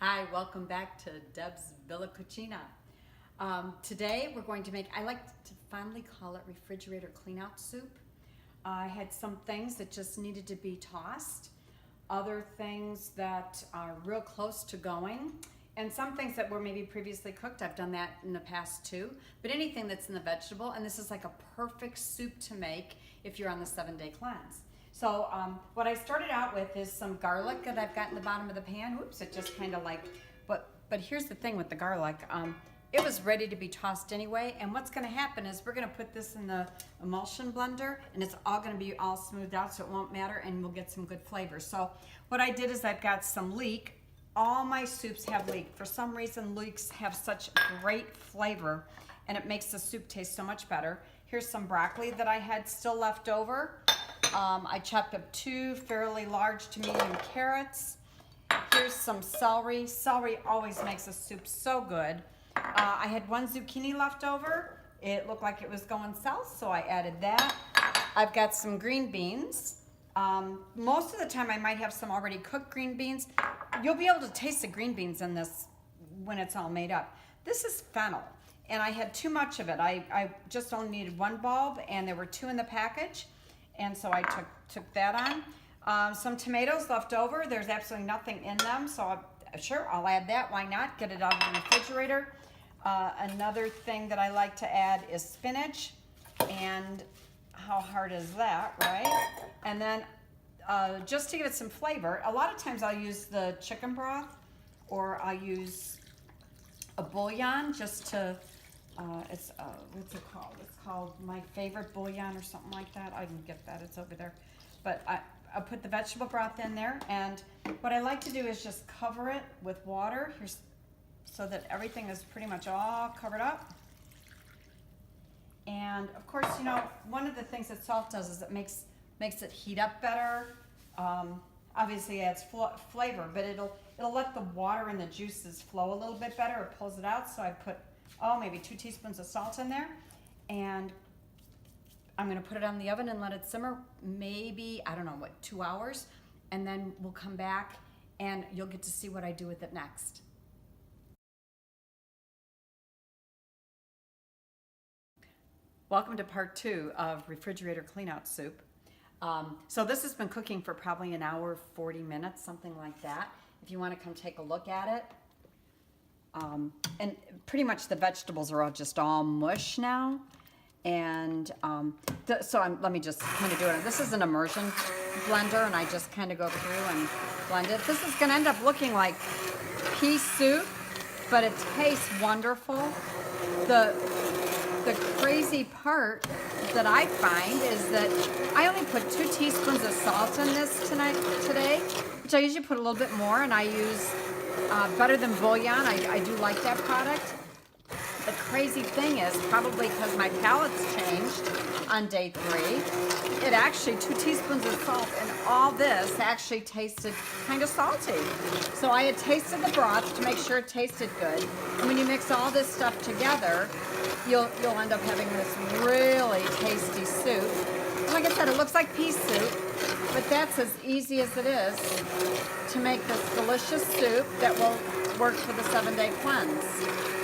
Hi, welcome back to Deb's Villa Cucina. Today we're going to make, I like to fondly call it refrigerator cleanout soup. I had some things that just needed to be tossed, other things that are real close to going, and some things that were maybe previously cooked. I've done that in the past too, but anything that's in the vegetable, and this is like a perfect soup to make if you're on the 7-day cleanse. So what I started out with is some garlic that I've got in the bottom of the pan. Oops, it just kind of like, but here's the thing with the garlic. It was ready to be tossed anyway, and what's gonna happen is we're gonna put this in the emulsion blender, and it's all gonna be all smoothed out, so it won't matter, and we'll get some good flavor. So what I did is I've got some leek. All my soups have leek. For some reason, leeks have such great flavor, and it makes the soup taste so much better. Here's some broccoli that I had still left over. I chopped up 2 fairly large to medium carrots. Here's some celery. Celery always makes a soup so good. I had 1 zucchini left over. It looked like it was going south, so I added that. I've got some green beans. Most of the time I might have some already cooked green beans. You'll be able to taste the green beans in this when it's all made up. This is fennel, and I had too much of it. I just only needed 1 bulb, and there were 2 in the package. And so I took that on. Some tomatoes left over. There's absolutely nothing in them, so I'll add that. Why not? Get it out of the refrigerator. Another thing that I like to add is spinach. And how hard is that, right? And then just to give it some flavor, a lot of times I'll use the chicken broth, or I'll use a bouillon just to, what's it called? It's called My Favorite Bouillon or something like that. I can get that, it's over there. But I'll put the vegetable broth in there, and what I like to do is just cover it with water so that everything is pretty much all covered up. And of course, you know, one of the things that salt does is it makes it heat up better. Obviously it adds flavor, but it'll let the water and the juices flow a little bit better. It pulls it out, so I put maybe 2 teaspoons of salt in there, and I'm gonna put it on the oven and let it simmer maybe, I don't know, 2 hours, and then we'll come back and you'll get to see what I do with it next. Welcome to part 2 of refrigerator cleanout soup. So this has been cooking for probably an hour, 40 minutes, something like that. If you want to come take a look at it. And pretty much the vegetables are just all mush now. And let me just kind of do it. This is an immersion blender, and I just kind of go through and blend it. This is going to end up looking like pea soup, but it tastes wonderful. The crazy part that I find is that I only put 2 teaspoons of salt in this today, which I usually put a little bit more, and I use Better Than Bouillon. I do like that product. The crazy thing is, probably because my palate's changed on day 3, it actually 2 teaspoons of salt, and all this actually tasted kind of salty. So I had tasted the broth to make sure it tasted good. And when you mix all this stuff together, you'll end up having this really tasty soup. And like I said, it looks like pea soup, but that's as easy as it is to make this delicious soup that will work for the 7-day cleanse.